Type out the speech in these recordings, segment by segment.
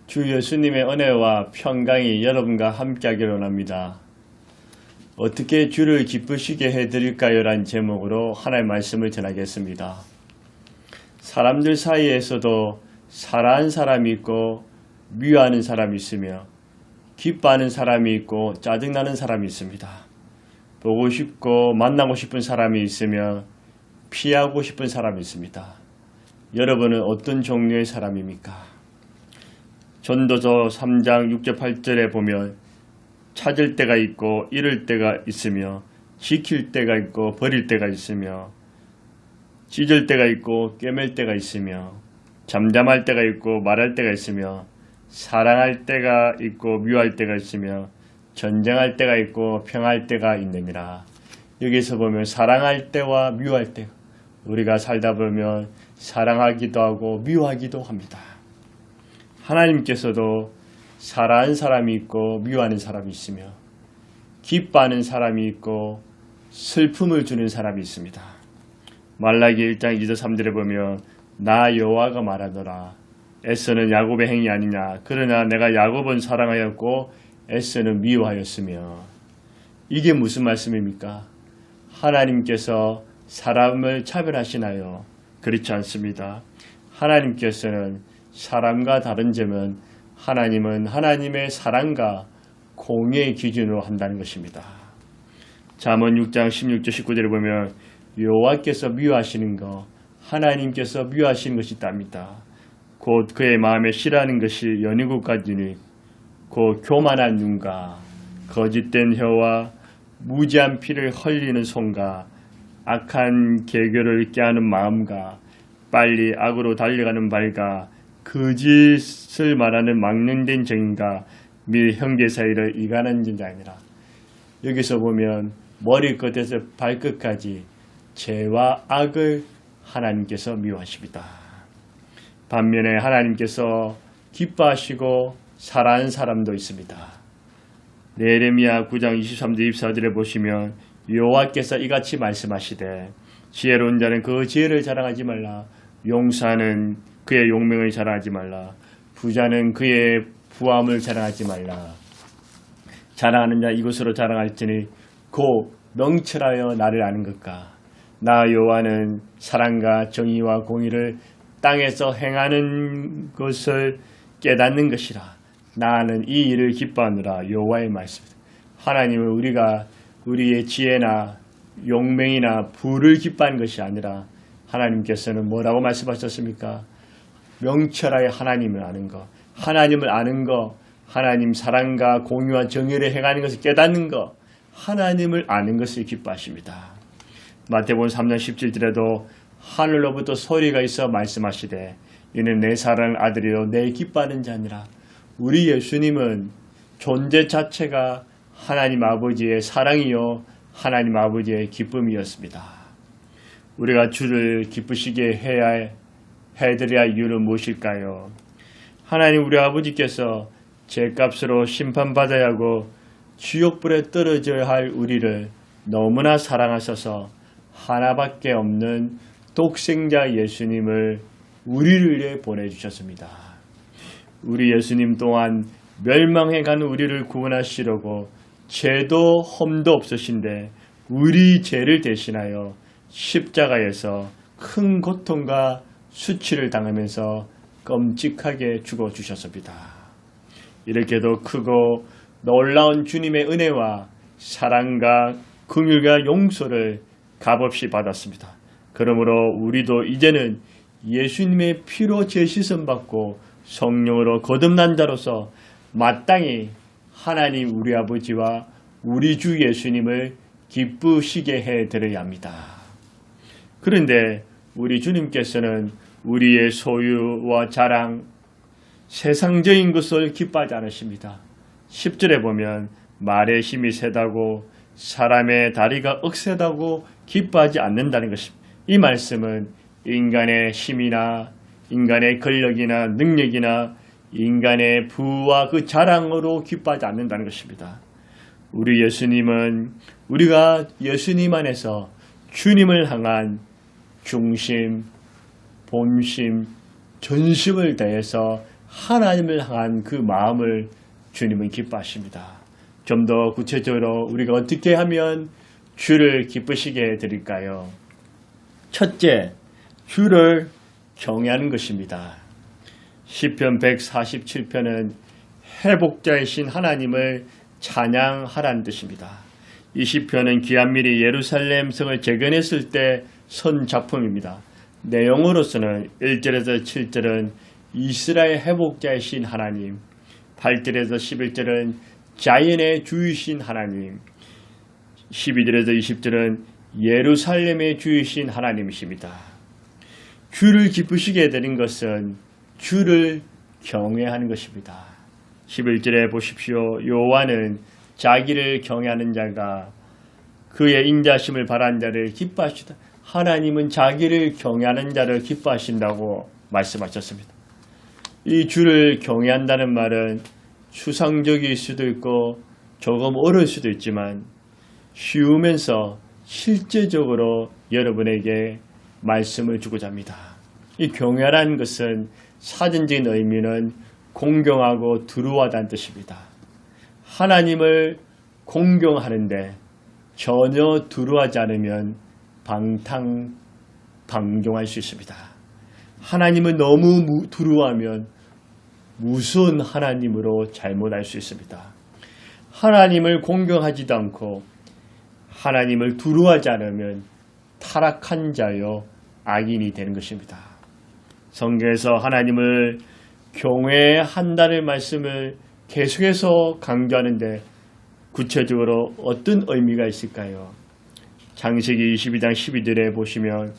주 예수님의 은혜와 평강이 여러분과 함께하기를 원합니다. 어떻게 주를 기쁘시게 해드릴까요? 라는 제목으로 하나님의 말씀을 전하겠습니다. 사람들 사이에서도 사랑하는 사람이 있고 미워하는 사람이 있으며 기뻐하는 사람이 있고 짜증나는 사람이 있습니다. 보고 싶고 만나고 싶은 사람이 있으며 피하고 싶은 사람이 있습니다. 여러분은 어떤 종류의 사람입니까? 전도서 3장 6절 8절에 보면 찾을 때가 있고 잃을 때가 있으며 지킬 때가 있고 버릴 때가 있으며 찢을 때가 있고 꿰맬 때가 있으며 잠잠할 때가 있고 말할 때가 있으며 사랑할 때가 있고 미워할 때가 있으며 전쟁할 때가 있고 평할 때가 있느니라. 여기서 보면 사랑할 때와 미워할 때, 우리가 살다 보면 사랑하기도 하고 미워하기도 합니다. 하나님께서도 사랑하는 사람이 있고 미워하는 사람이 있으며 기뻐하는 사람이 있고 슬픔을 주는 사람이 있습니다. 말라기 1장 2절 3절에 보면 나 여호와가 말하더라. 에서는 야곱의 행위 아니냐. 그러나 내가 야곱은 사랑하였고 에서는 미워하였으며. 이게 무슨 말씀입니까? 하나님께서 사람을 차별하시나요? 그렇지 않습니다. 하나님께서는 사람과 다른 점은 하나님은 하나님의 사랑과 공의의 기준으로 한다는 것입니다. 잠언 6장 16절 19절에 보면 여호와께서 미워하시는 것, 하나님께서 미워하시는 것이 있답니다. 곧 그의 마음에 싫어하는 것이 연이고까지니 곧 교만한 눈과 거짓된 혀와 무지한 피를 흘리는 손과 악한 계교를 깨하는 마음과 빨리 악으로 달려가는 발과 거짓을 말하는 망령된 정인과 및 형제 사이를 이간하는 자니라. 여기서 보면 머리끝에서 발끝까지 죄와 악을 하나님께서 미워하십니다. 반면에 하나님께서 기뻐하시고 사랑하는 사람도 있습니다. 예레미야 9장 23절 24절에 보시면 여호와께서 이같이 말씀하시되 지혜로운 자는 그 지혜를 자랑하지 말라. 용사는 그의 용명을 자랑하지 말라. 부자는 그의 부함을 자랑하지 말라. 자랑하는 자 이것으로 자랑할지니 곧 명철하여 나를 아는 것과 나 여호와는 사랑과 정의와 공의를 땅에서 행하는 것을 깨닫는 것이라. 나는 이 일을 기뻐하노라. 여호와의 말씀입니다. 하나님은 우리가 우리의 지혜나 용맹이나 부를 기뻐하는 것이 아니라 하나님께서는 뭐라고 말씀하셨습니까? 명철하여 하나님을 아는 것, 하나님을 아는 것, 하나님 사랑과 공의와 정의를 행하는 것을 깨닫는 것, 하나님을 아는 것을 기뻐하십니다. 마태복음 3장 17절에도 하늘로부터 소리가 있어 말씀하시되 이는 내 사랑하는 아들이요 내 기뻐하는 자니라. 우리 예수님은 존재 자체가 하나님 아버지의 사랑이요 하나님 아버지의 기쁨이었습니다. 우리가 주를 기쁘시게 해드려야 할 이유는 무엇일까요? 하나님 우리 아버지께서 죄값으로 심판받아야 하고 지옥불에 떨어져야 할 우리를 너무나 사랑하셔서 하나밖에 없는 독생자 예수님을 우리를 위해 보내주셨습니다. 우리 예수님 또한 멸망해가는 우리를 구원하시려고 죄도 험도 없으신데 우리 죄를 대신하여 십자가에서 큰 고통과 수치를 당하면서 끔찍하게 죽어주셨습니다. 이렇게도 크고 놀라운 주님의 은혜와 사랑과 긍휼과 용서를 값없이 받았습니다. 그러므로 우리도 이제는 예수님의 피로 죄시선 받고 성령으로 거듭난 자로서 마땅히 하나님 우리 아버지와 우리 주 예수님을 기쁘시게 해드려야 합니다. 그런데 우리 주님께서는 우리의 소유와 자랑, 세상적인 것을 기뻐하지 않으십니다. 10절에 보면 말의 힘이 세다고 사람의 다리가 억세다고 기뻐하지 않는다는 것입니다. 이 말씀은 인간의 힘이나 인간의 권력이나 능력이나 인간의 부와 그 자랑으로 기뻐하지 않는다는 것입니다. 우리 예수님은 우리가 예수님 안에서 주님을 향한 중심, 본심, 전심을 다해서 하나님을 향한 그 마음을 주님은 기뻐하십니다. 좀 더 구체적으로 우리가 어떻게 하면 주를 기쁘시게 해드릴까요? 첫째, 주를 경외하는 것입니다. 시편 147편은 회복자이신 하나님을 찬양하라는 뜻입니다. 이 시편은 기한밀이 예루살렘 성을 재건했을 때 선 작품입니다. 내용으로서는 1절에서 7절은 이스라엘 회복자이신 하나님, 8절에서 11절은 자연의 주이신 하나님, 12절에서 20절은 예루살렘의 주이신 하나님이십니다. 주를 기쁘시게 해드린 것은 주를 경외하는 것입니다. 11절에 보십시오. 여호와는 자기를 경외하는 자가 그의 인자심을 바라는 자를 기뻐하시다. 하나님은 자기를 경외하는 자를 기뻐하신다고 말씀하셨습니다. 이 주를 경외한다는 말은 추상적일 수도 있고 조금 어려울 수도 있지만 쉬우면서 실제적으로 여러분에게 말씀을 주고자 합니다. 이 경외라는 것은 사전적인 의미는 공경하고 두려워하다는 뜻입니다. 하나님을 공경하는데 전혀 두려워하지 않으면 방종할 수 있습니다. 하나님을 너무 두려워하면 무서운 하나님으로 잘못할 수 있습니다. 하나님을 공경하지도 않고 하나님을 두려워하지 않으면 타락한 자요 악인이 되는 것입니다. 성경에서 하나님을 경외한다는 말씀을 계속해서 강조하는데 구체적으로 어떤 의미가 있을까요? 창세기 22장 12절에 보시면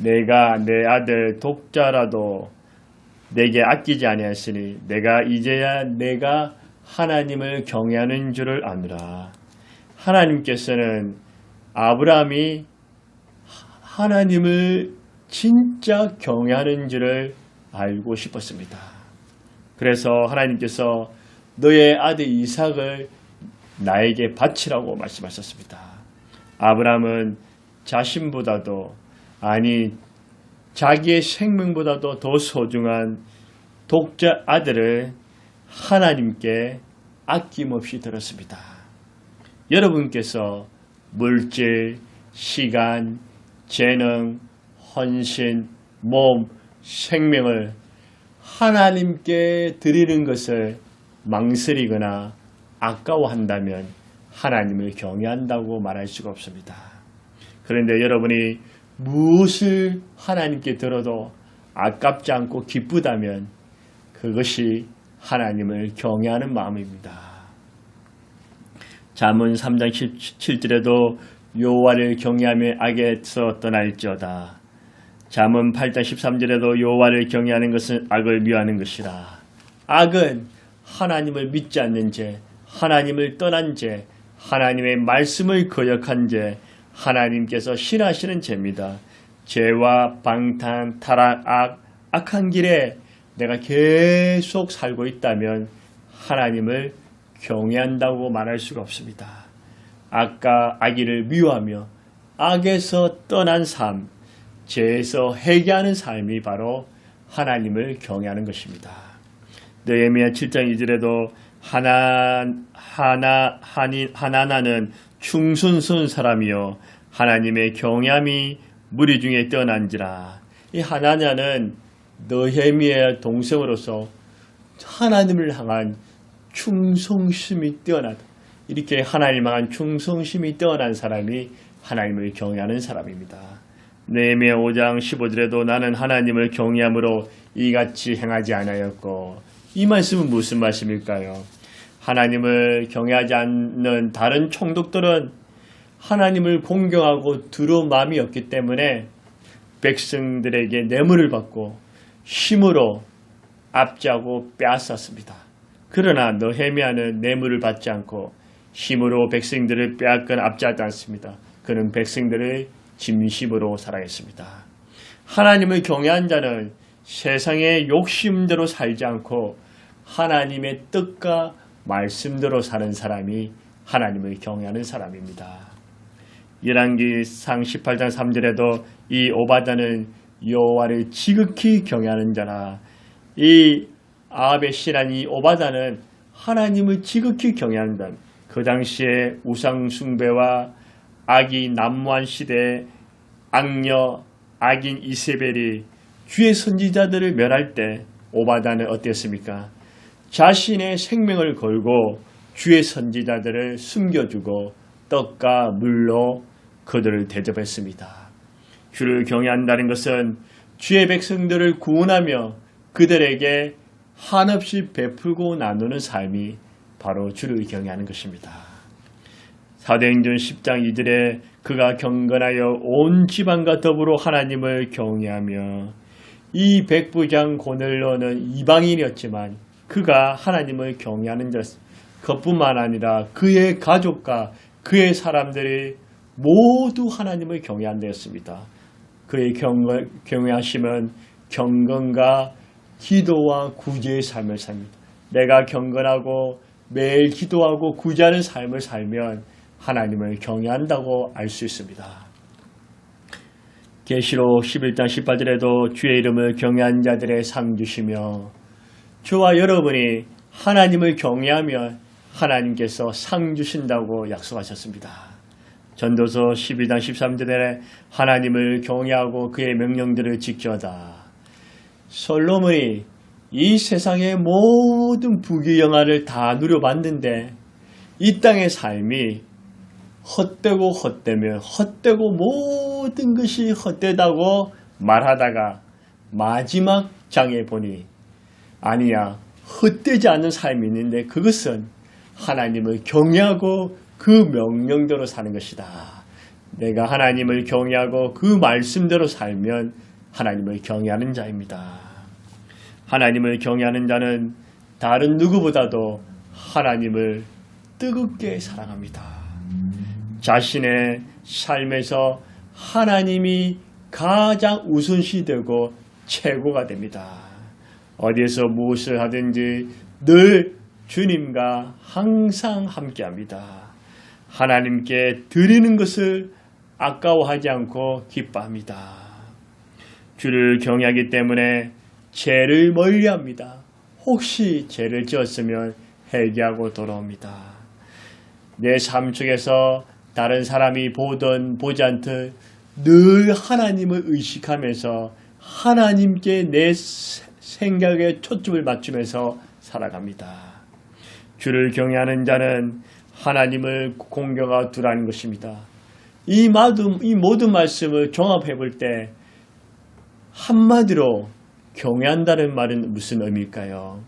내가 내 아들 독자라도 내게 아끼지 아니하였으니 내가 이제야 내가 하나님을 경외하는 줄을 아노라. 하나님께서는 아브라함이 하나님을 진짜 경외하는 줄을 알고 싶었습니다. 그래서 하나님께서 너의 아들 이삭을 나에게 바치라고 말씀하셨습니다. 아브라함은 자신보다도 아니 자기의 생명보다도 더 소중한 독자 아들을 하나님께 아낌없이 들었습니다. 여러분께서 물질, 시간, 재능, 헌신, 몸, 생명을 하나님께 드리는 것을 망설이거나 아까워한다면 하나님을 경외한다고 말할 수가 없습니다. 그런데 여러분이 무엇을 하나님께 들어도 아깝지 않고 기쁘다면 그것이 하나님을 경외하는 마음입니다. 잠언 3장 17절에도 여호와를 경외하며 악에서 떠날지어다. 잠언 8장 13절에도 여호와를 경외하는 것은 악을 미워하는 것이라. 악은 하나님을 믿지 않는 죄, 하나님을 떠난 죄, 하나님의 말씀을 거역한 죄, 하나님께서 싫어하시는 죄입니다. 죄와 방탕, 타락, 악한 길에 내가 계속 살고 있다면 하나님을 경외한다고 말할 수가 없습니다. 악과 악의를 미워하며 악에서 떠난 삶, 죄에서 회개하는 삶이 바로 하나님을 경외하는 것입니다. 느헤미야 7장 2절에도 하나나는 충성스러운 사람이요 하나님의 경외함이 무리 중에 떠난지라. 이 하나냐는 느헤미야의 동생으로서 하나님을 향한 충성심이 뛰어나다. 이렇게 하나님을 향한 충성심이 뛰어난 사람이 하나님을 경외하는 사람입니다. 느헤미야 5장 15절에도 나는 하나님을 경외함으로 이같이 행하지 않았고, 이 말씀은 무슨 말씀일까요? 하나님을 경외하지 않는 다른 총독들은 하나님을 공경하고 두려운 마음이 없기 때문에 백성들에게 뇌물을 받고 힘으로 압제하고 빼앗았습니다. 그러나 느헤미야는 뇌물을 받지 않고 힘으로 백성들을 빼앗거나 압제하지 않습니다. 그는 백성들을 진심으로 사랑했습니다. 하나님을 경외한 자는 세상의 욕심대로 살지 않고 하나님의 뜻과 말씀대로 사는 사람이 하나님을 경외하는 사람입니다. 열왕기상 18장 3절에도 이 오바다는 여호와를 지극히 경외하는 자라. 이 아합의 신하인 이 오바다는 하나님을 지극히 경외한다. 그 당시에 우상 숭배와 악이 난무한 시대에 악녀 악인 이세벨이 주의 선지자들을 멸할 때 오바다는 어땠습니까? 자신의 생명을 걸고 주의 선지자들을 숨겨주고 떡과 물로 그들을 대접했습니다. 주를 경외한다는 것은 주의 백성들을 구원하며 그들에게 한없이 베풀고 나누는 삶이 바로 주를 경외하는 것입니다. 사도행전 10장 2절에 그가 경건하여 온 지방과 더불어 하나님을 경외하며 이 백부장 고넬료는 이방인이었지만 그가 하나님을 경외하는 것뿐만 아니라 그의 가족과 그의 사람들이 모두 하나님을 경외한다였습니다. 그의 경외하심은 경건과 기도와 구제의 삶을 삽니다. 내가 경건하고 매일 기도하고 구제하는 삶을 살면 하나님을 경외한다고 알 수 있습니다. 계시록 11장 18절에도 주의 이름을 경외한 자들의 상 주시며 저와 여러분이 하나님을 경외하면 하나님께서 상 주신다고 약속하셨습니다. 전도서 12장 13절에 하나님을 경외하고 그의 명령들을 지켜다. 솔로몬이 이 세상의 모든 부귀영화를 다 누려봤는데 이 땅의 삶이 헛되고 헛되며 헛되고 모든 것이 헛되다고 말하다가 마지막 장에 보니 아니야, 헛되지 않은 삶이 있는데 그것은 하나님을 경외하고 그 명령대로 사는 것이다. 내가 하나님을 경외하고 그 말씀대로 살면 하나님을 경외하는 자입니다. 하나님을 경외하는 자는 다른 누구보다도 하나님을 뜨겁게 사랑합니다. 자신의 삶에서 하나님이 가장 우선시 되고 최고가 됩니다. 어디에서 무엇을 하든지 늘 주님과 항상 함께합니다. 하나님께 드리는 것을 아까워하지 않고 기뻐합니다. 주를 경외하기 때문에 죄를 멀리합니다. 혹시 죄를 지었으면 회개하고 돌아옵니다. 내 삶 속에서 다른 사람이 보든 보지 않든 늘 하나님을 의식하면서 하나님께 내 생각에 초점을 맞추면서 살아갑니다. 주를 경외하는 자는 하나님을 공경하고 두라는 것입니다. 이 모든 말씀을 종합해 볼 때 한마디로 경외한다는 말은 무슨 의미일까요?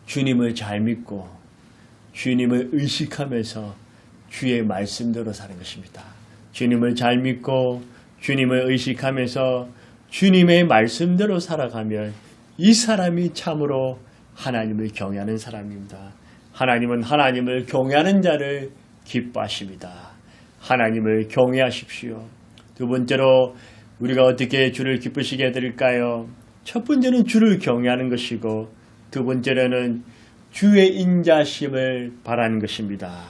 주님을 잘 믿고 주님을 의식하면서 주의 말씀대로 사는 것입니다. 주님을 잘 믿고 주님을 의식하면서 주님의 말씀대로 살아가면 이 사람이 참으로 하나님을 경외하는 사람입니다. 하나님은 하나님을 경외하는 자를 기뻐하십니다. 하나님을 경외하십시오. 두 번째로 우리가 어떻게 주를 기쁘시게 해드릴까요? 첫 번째는 주를 경외하는 것이고 두 번째로는 주의 인자심을 바라는 것입니다.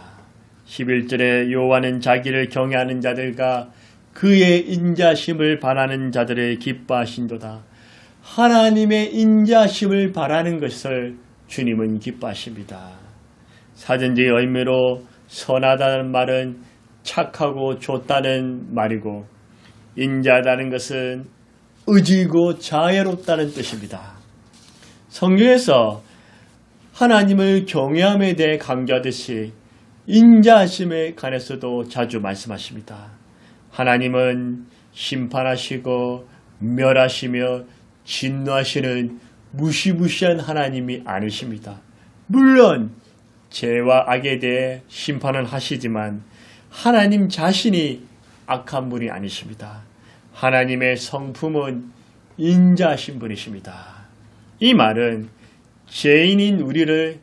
11절에 여호와는 자기를 경외하는 자들과 그의 인자심을 바라는 자들을 기뻐하신도다. 하나님의 인자심을 바라는 것을 주님은 기뻐하십니다. 사전적인 의미로 선하다는 말은 착하고 좋다는 말이고 인자하다는 것은 의지고 자애롭다는 뜻입니다. 성경에서 하나님을 경외함에 대해 강조하듯이 인자하심에 관해서도 자주 말씀하십니다. 하나님은 심판하시고 멸하시며 진노하시는 무시무시한 하나님이 아니십니다. 물론 죄와 악에 대해 심판은 하시지만 하나님 자신이 악한 분이 아니십니다. 하나님의 성품은 인자하신 분이십니다. 이 말은 죄인인 우리를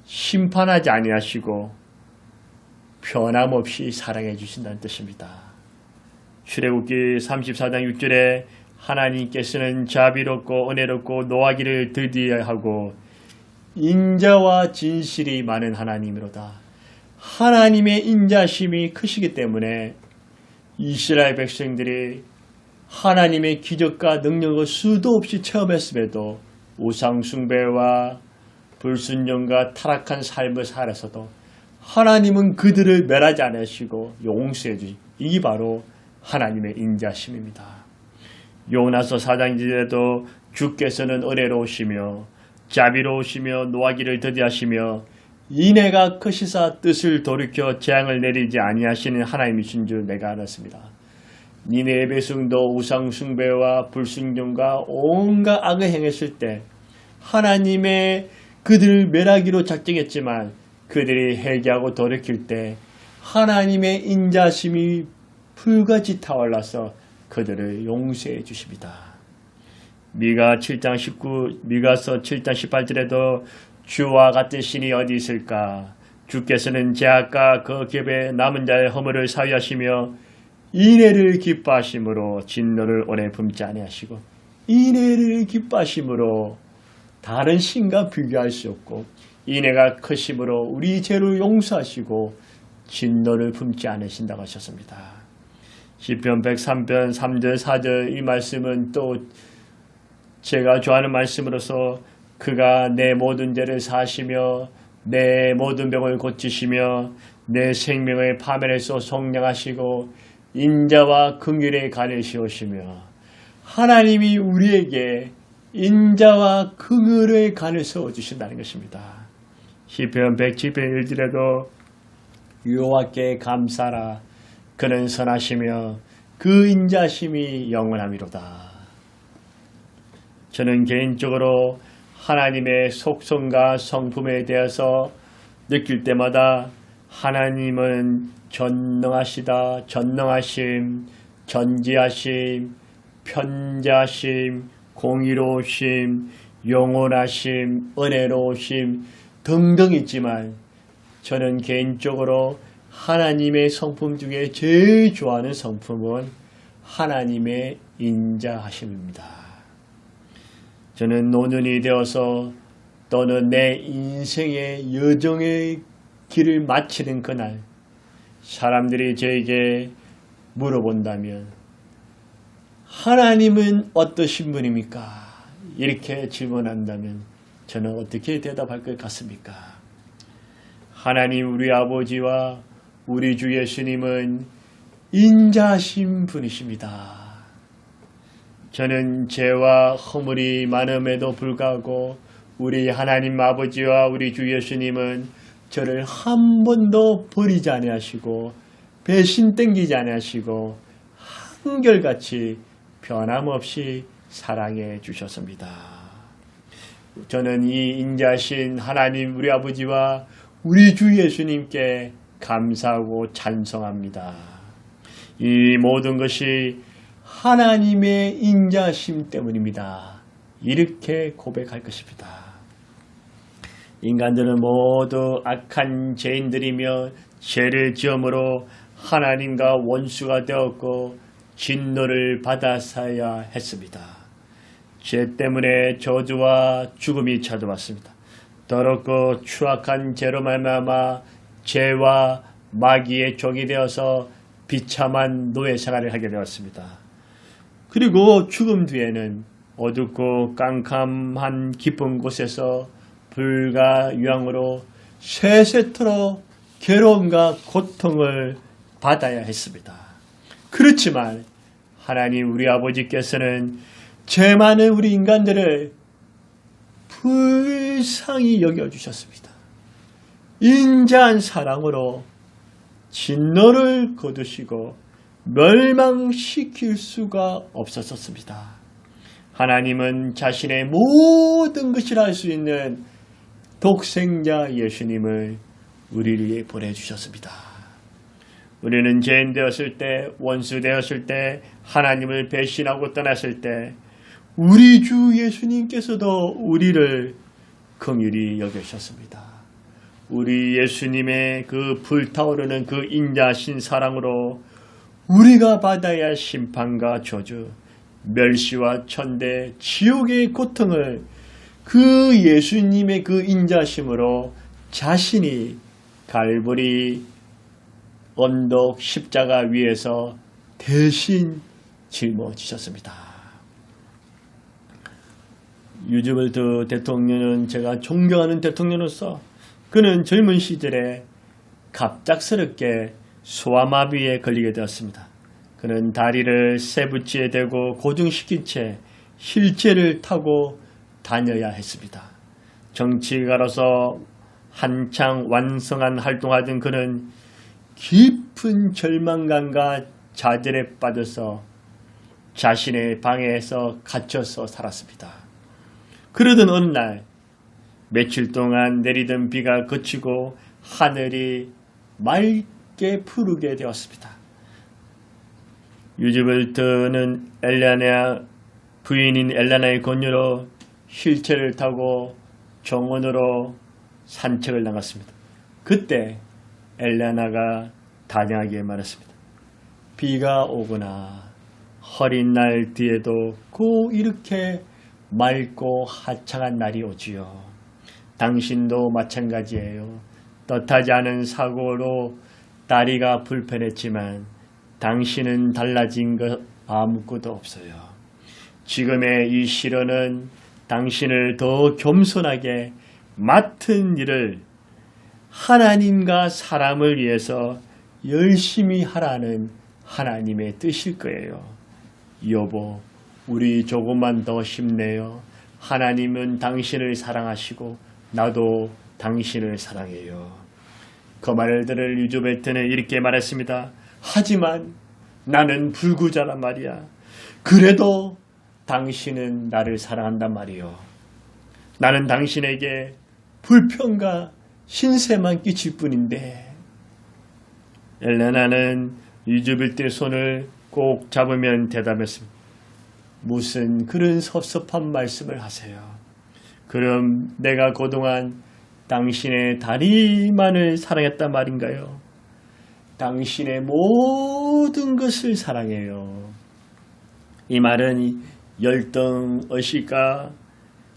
심판하지 아니하시고 변함없이 사랑해 주신다는 뜻입니다. 출애굽기 34장 6절에 하나님께서는 자비롭고 은혜롭고 노하기를 더디하고 인자와 진실이 많은 하나님이로다. 하나님의 인자심이 크시기 때문에 이스라엘 백성들이 하나님의 기적과 능력을 수도 없이 체험했음에도 우상숭배와 불순종과 타락한 삶을 살아서도 하나님은 그들을 멸하지 않으시고 용서해 주시. 이게 바로 하나님의 인자심입니다. 요나서 4장지에도 주께서는 은혜로우시며 자비로우시며 노하기를 더디하시며 인애가 크시사 뜻을 돌이켜 재앙을 내리지 아니하시는 하나님이신 줄 내가 알았습니다. 니네의 백성도 우상숭배와 불순종과 온갖 악을 행했을 때 하나님의 그들을 멸하기로 작정했지만 그들이 회개하고 돌이킬 때 하나님의 인자심이 불같이 타올라서 그들을 용서해 주십니다. 미가서 7장 18절에도 주와 같은 신이 어디 있을까? 주께서는 죄악과 그 겹에 남은 자의 허물을 사유하시며 인애를 기뻐하심으로 진노를 오래 품지 아니하시고 인애를 기뻐하심으로 다른 신과 비교할 수 없고 인애가 크심으로 우리 죄를 용서하시고 진노를 품지 않으신다고 하셨습니다. 시편 103편 3절 4절 이 말씀은 또 제가 좋아하는 말씀으로서 그가 내 모든 죄를 사하시며 내 모든 병을 고치시며 내 생명의 파멸에서 속량하시고 인자와 긍휼의 간을 씌우시며 하나님이 우리에게 인자와 긍휼의 간을 세워주신다는 것입니다. 시편 107편 1절에도 여호와께 감사라 그는 선하시며 그 인자심이 영원하미로다. 저는 개인적으로 하나님의 속성과 성품에 대해서 느낄 때마다 하나님은 전능하시다, 전능하심, 전지하심, 편자심, 공의로우심, 영원하심, 은혜로우심 등등 있지만 저는 개인적으로 하나님의 성품 중에 제일 좋아하는 성품은 하나님의 인자하심입니다. 저는 노년이 되어서 또는 내 인생의 여정의 길을 마치는 그날 사람들이 저에게 물어본다면 하나님은 어떠신 분입니까? 이렇게 질문한다면 저는 어떻게 대답할 것 같습니까? 하나님 우리 아버지와 우리 주 예수님은 인자하신 분이십니다. 저는 죄와 허물이 많음에도 불구하고 우리 하나님 아버지와 우리 주 예수님은 저를 한 번도 버리지 아니하시고 배신 땡기지 아니하시고 한결같이 변함없이 사랑해 주셨습니다. 저는 이 인자하신 하나님 우리 아버지와 우리 주 예수님께 감사하고 찬송합니다. 이 모든 것이 하나님의 인자심 때문입니다. 이렇게 고백할 것입니다. 인간들은 모두 악한 죄인들이며 죄를 지음으로 하나님과 원수가 되었고 진노를 받았어야 했습니다. 죄 때문에 저주와 죽음이 찾아왔습니다. 더럽고 추악한 죄로 말미암아 죄와 마귀의 종이 되어서 비참한 노예 생활을 하게 되었습니다. 그리고 죽음 뒤에는 어둡고 깜깜한 깊은 곳에서 불과 유황으로 세세토록 괴로움과 고통을 받아야 했습니다. 그렇지만 하나님 우리 아버지께서는 죄 많은 우리 인간들을 불쌍히 여겨주셨습니다. 인자한 사랑으로 진노를 거두시고 멸망시킬 수가 없었습니다. 하나님은 자신의 모든 것을 할 수 있는 독생자 예수님을 우리를 위해 보내주셨습니다. 우리는 죄인 되었을 때, 원수 되었을 때, 하나님을 배신하고 떠났을 때 우리 주 예수님께서도 우리를 긍휼히 여기셨습니다. 우리 예수님의 그 불타오르는 그 인자하신 사랑으로 우리가 받아야 할 심판과 저주, 멸시와 천대, 지옥의 고통을 그 예수님의 그 인자심으로 자신이 갈보리 언덕 십자가 위에서 대신 짊어지셨습니다. 루즈벨트 대통령은 제가 존경하는 대통령으로서 그는 젊은 시절에 갑작스럽게 소아마비에 걸리게 되었습니다. 그는 다리를 쇠붙이에 대고 고정시킨 채 휠체어를 타고 다녀야 했습니다. 정치가로서 한창 완성한 활동하던 그는 깊은 절망감과 좌절에 빠져서 자신의 방에서 갇혀서 살았습니다. 그러던 어느 날 며칠 동안 내리던 비가 그치고 하늘이 맑게 푸르게 되었습니다. 루즈벨트는 엘레나 부인인 엘레나의 권유로 휠체어를 타고 정원으로 산책을 나갔습니다. 그때 엘레나가 단호하게 말했습니다. 비가 오거나 흐린 날 뒤에도 꼭 이렇게 맑고 화창한 날이 오지요. 당신도 마찬가지예요. 뜻하지 않은 사고로 다리가 불편했지만 당신은 달라진 것 아무것도 없어요. 지금의 이 시련은 당신을 더 겸손하게 맡은 일을 하나님과 사람을 위해서 열심히 하라는 하나님의 뜻일 거예요. 여보, 우리 조금만 더 힘내요. 하나님은 당신을 사랑하시고 나도 당신을 사랑해요. 그 말을 들을 루즈벨트는 이렇게 말했습니다. 하지만 나는 불구자란 말이야. 그래도 당신은 나를 사랑한단 말이요. 나는 당신에게 불평과 신세만 끼칠 뿐인데. 엘레나는 루즈벨트의 손을 꼭 잡으면 대답했습니다. 무슨 그런 섭섭한 말씀을 하세요. 그럼 내가 그동안 당신의 다리만을 사랑했단 말인가요? 당신의 모든 것을 사랑해요. 이 말은 열등의식과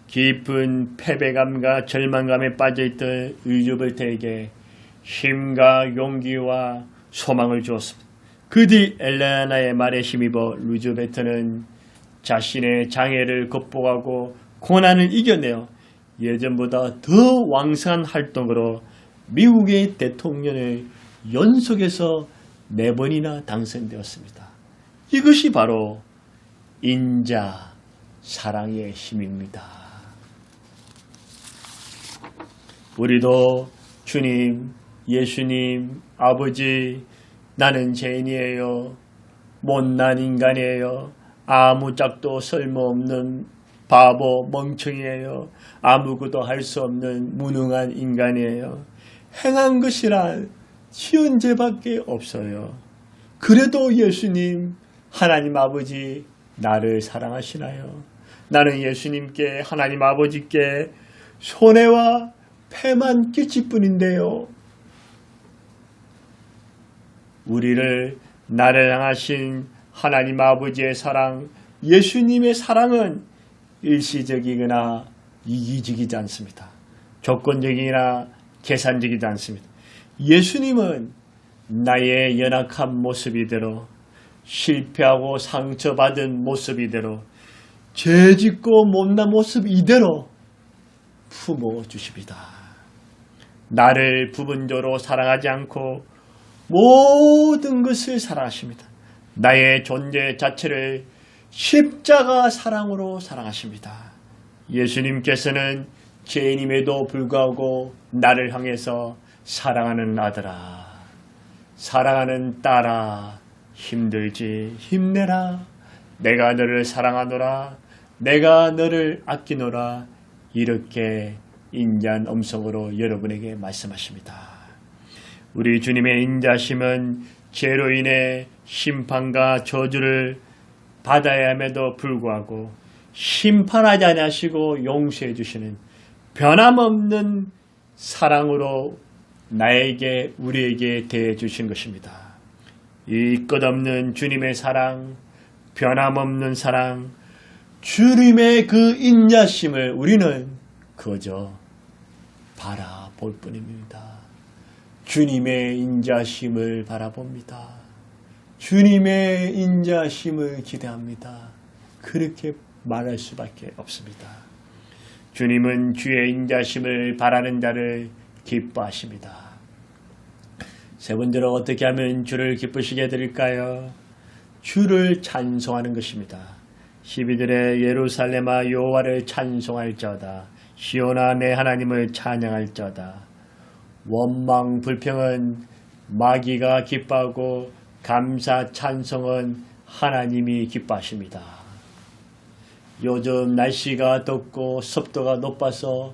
깊은 패배감과 절망감에 빠져있던 루즈벨트에게 힘과 용기와 소망을 주었습니다. 그 뒤 엘레나의 말에 힘입어 루즈벨트는 자신의 장애를 극복하고 고난을 이겨내어 예전보다 더 왕성한 활동으로 미국의 대통령을 연속해서 4번이나 당선되었습니다. 이것이 바로 인자 사랑의 힘입니다. 우리도 주님, 예수님, 아버지, 나는 죄인이에요. 못난 인간이에요. 아무짝도 쓸모없는 바보 멍청이에요. 아무것도 할 수 없는 무능한 인간이에요. 행한 것이란 쉬운 죄밖에 없어요. 그래도 예수님, 하나님 아버지 나를 사랑하시나요? 나는 예수님께 하나님 아버지께 손해와 패만 끼칠 뿐인데요. 우리를 나를 향하신 하나님 아버지의 사랑, 예수님의 사랑은 일시적이거나 이기적이지 않습니다. 조건적이나 계산적이지 않습니다. 예수님은 나의 연약한 모습 이대로, 실패하고 상처받은 모습 이대로, 죄짓고 못난 모습 이대로 품어주십니다. 나를 부분적으로 사랑하지 않고 모든 것을 사랑하십니다. 나의 존재 자체를 십자가 사랑으로 사랑하십니다. 예수님께서는 죄인임에도 불구하고 나를 향해서 사랑하는 아들아, 사랑하는 딸아, 힘들지 힘내라. 내가 너를 사랑하노라. 내가 너를 아끼노라. 이렇게 인자한 음성으로 여러분에게 말씀하십니다. 우리 주님의 인자심은 죄로 인해 심판과 저주를 받아야 함에도 불구하고 심판하지 않으시고 용서해 주시는 변함없는 사랑으로 나에게 우리에게 대해 주신 것입니다. 이 끝없는 주님의 사랑, 변함없는 사랑, 주님의 그 인자심을 우리는 그저 바라볼 뿐입니다. 주님의 인자심을 바라봅니다. 주님의 인자심을 기대합니다. 그렇게 말할 수밖에 없습니다. 주님은 주의 인자심을 바라는 자를 기뻐하십니다. 세 번째로 어떻게 하면 주를 기쁘시게 해드릴까요? 주를 찬송하는 것입니다. 12절에 예루살렘아 여호와를 찬송할지어다. 시온아 내 하나님을 찬양할지어다. 원망 불평은 마귀가 기뻐하고 감사 찬송은 하나님이 기뻐하십니다. 요즘 날씨가 덥고 습도가 높아서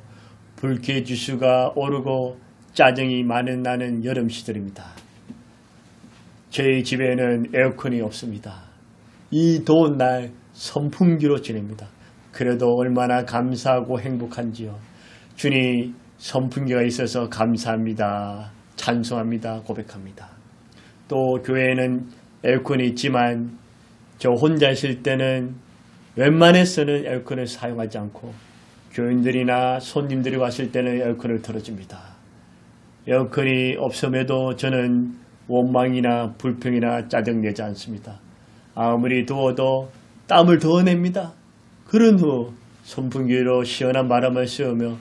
불쾌지수가 오르고 짜증이 많은 나는 여름 시절입니다. 저희 집에는 에어컨이 없습니다. 이 더운 날 선풍기로 지냅니다. 그래도 얼마나 감사하고 행복한지요. 주님 선풍기가 있어서 감사합니다. 찬송합니다. 고백합니다. 또 교회에는 에어컨이 있지만 저 혼자 있을 때는 웬만해서는 에어컨을 사용하지 않고 교인들이나 손님들이 왔을 때는 에어컨을 틀어줍니다. 에어컨이 없음에도 저는 원망이나 불평이나 짜증내지 않습니다. 아무리 더워도 땀을 더 냅니다. 그런 후 선풍기로 시원한 바람을 쐬우며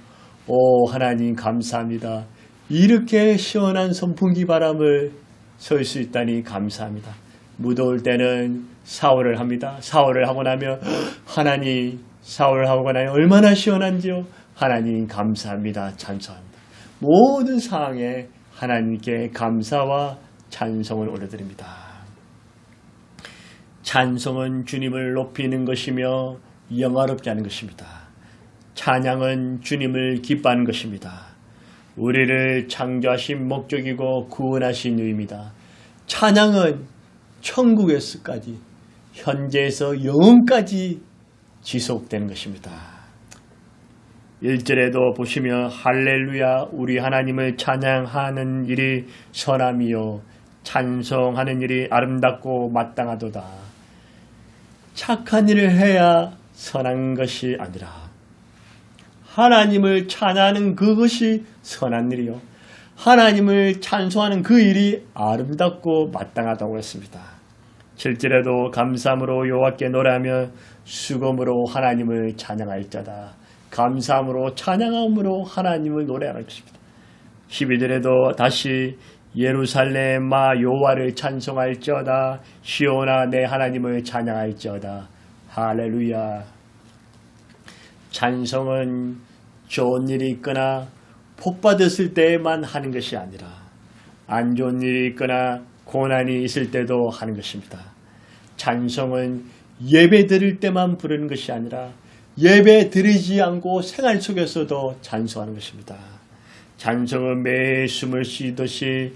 오 하나님 감사합니다. 이렇게 시원한 선풍기 바람을 쏠 수 있다니 감사합니다. 무더울 때는 샤워를 합니다. 샤워를 하고 나면 하나님 샤워를 하고 나면 얼마나 시원한지요. 하나님 감사합니다. 찬송합니다. 모든 상황에 하나님께 감사와 찬송을 올려드립니다. 찬송은 주님을 높이는 것이며 영화롭지 않은 것입니다. 찬양은 주님을 기뻐하는 것입니다. 우리를 창조하신 목적이고 구원하신 이유입니다. 찬양은 천국에서까지 현재에서 영원까지 지속되는 것입니다. 1절에도 보시면 할렐루야 우리 하나님을 찬양하는 일이 선함이요 찬송하는 일이 아름답고 마땅하도다. 착한 일을 해야 선한 것이 아니라 하나님을 찬양하는 그것이 선한 일이요 하나님을 찬송하는 그 일이 아름답고 마땅하다고 했습니다. 7절에도 감사함으로 여호와께 노래하며 수금으로 하나님을 찬양할지어다. 감사함으로 찬양함으로 하나님을 노래하는 것입니다. 12절에도 다시 예루살렘아 여호와를 찬송할지어다. 시온아 내 하나님을 찬양할지어다. 할렐루야. 찬송은 좋은 일이 있거나 복 받았을 때만 하는 것이 아니라 안 좋은 일이 있거나 고난이 있을 때도 하는 것입니다. 찬송은 예배 드릴 때만 부르는 것이 아니라 예배 드리지 않고 생활 속에서도 찬송하는 것입니다. 찬송은 매 숨을 쉬듯이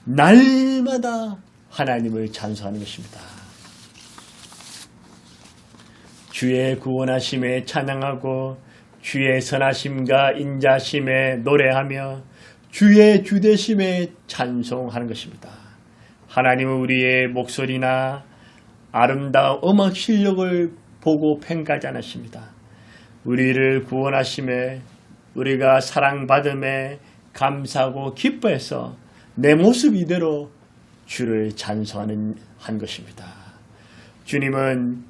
날마다 하나님을 찬송하는 것입니다. 주의 구원하심에 찬양하고 주의 선하심과 인자심에 노래하며 주의 주되심에 찬송하는 것입니다. 하나님은 우리의 목소리나 아름다운 음악 실력을 보고 평가하지 않으십니다. 우리를 구원하심에 우리가 사랑받음에 감사하고 기뻐해서 내 모습 이대로 주를 찬송하는 한 것입니다. 주님은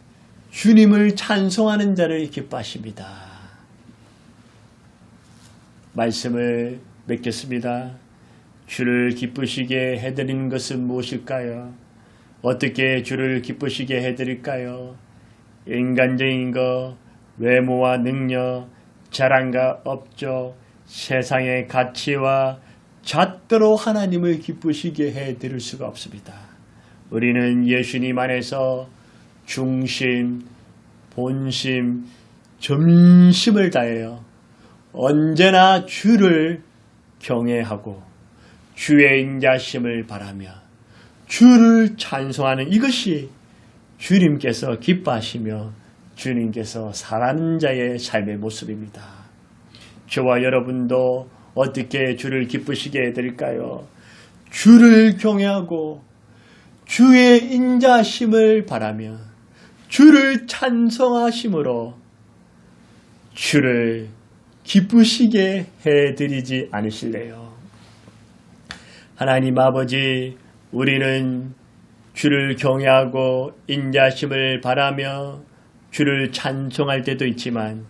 주님을 찬송하는 자를 기뻐하십니다. 말씀을 맺겠습니다. 주를 기쁘시게 해드리는 것은 무엇일까요? 어떻게 주를 기쁘시게 해드릴까요? 인간적인 것, 외모와 능력, 자랑과 업적, 세상의 가치와 잣대로 하나님을 기쁘시게 해드릴 수가 없습니다. 우리는 예수님 안에서 중심, 본심, 전심을 다하여 언제나 주를 경외하고 주의 인자심을 바라며 주를 찬송하는 이것이 주님께서 기뻐하시며 주님께서 사랑하는 자의 삶의 모습입니다. 저와 여러분도 어떻게 주를 기쁘시게 해드릴까요? 주를 경외하고 주의 인자심을 바라며 주를 찬송하심으로 주를 기쁘시게 해드리지 않으실래요? 하나님 아버지, 우리는 주를 경외하고 인자심을 바라며 주를 찬송할 때도 있지만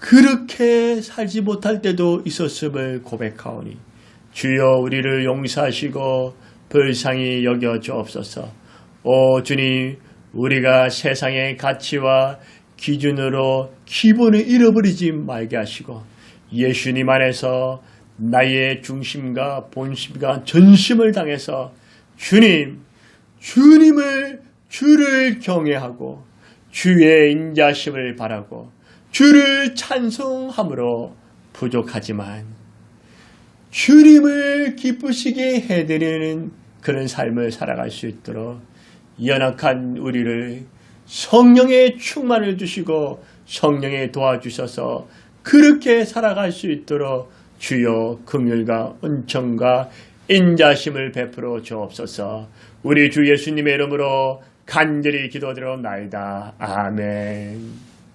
그렇게 살지 못할 때도 있었음을 고백하오니 주여 우리를 용서하시고 불쌍히 여겨 주옵소서. 오 주님, 우리가 세상의 가치와 기준으로 기본을 잃어버리지 말게 하시고 예수님 안에서 나의 중심과 본심과 전심을 당해서 주를 경외하고 주의 인자심을 바라고 주를 찬송함으로 부족하지만 주님을 기쁘시게 해드리는 그런 삶을 살아갈 수 있도록 연약한 우리를 성령의 충만을 주시고 성령에 도와주셔서 그렇게 살아갈 수 있도록 주여 긍휼과 은총과 인자심을 베풀어 주옵소서. 우리 주 예수님의 이름으로 간절히 기도드리옵나이다. 아멘.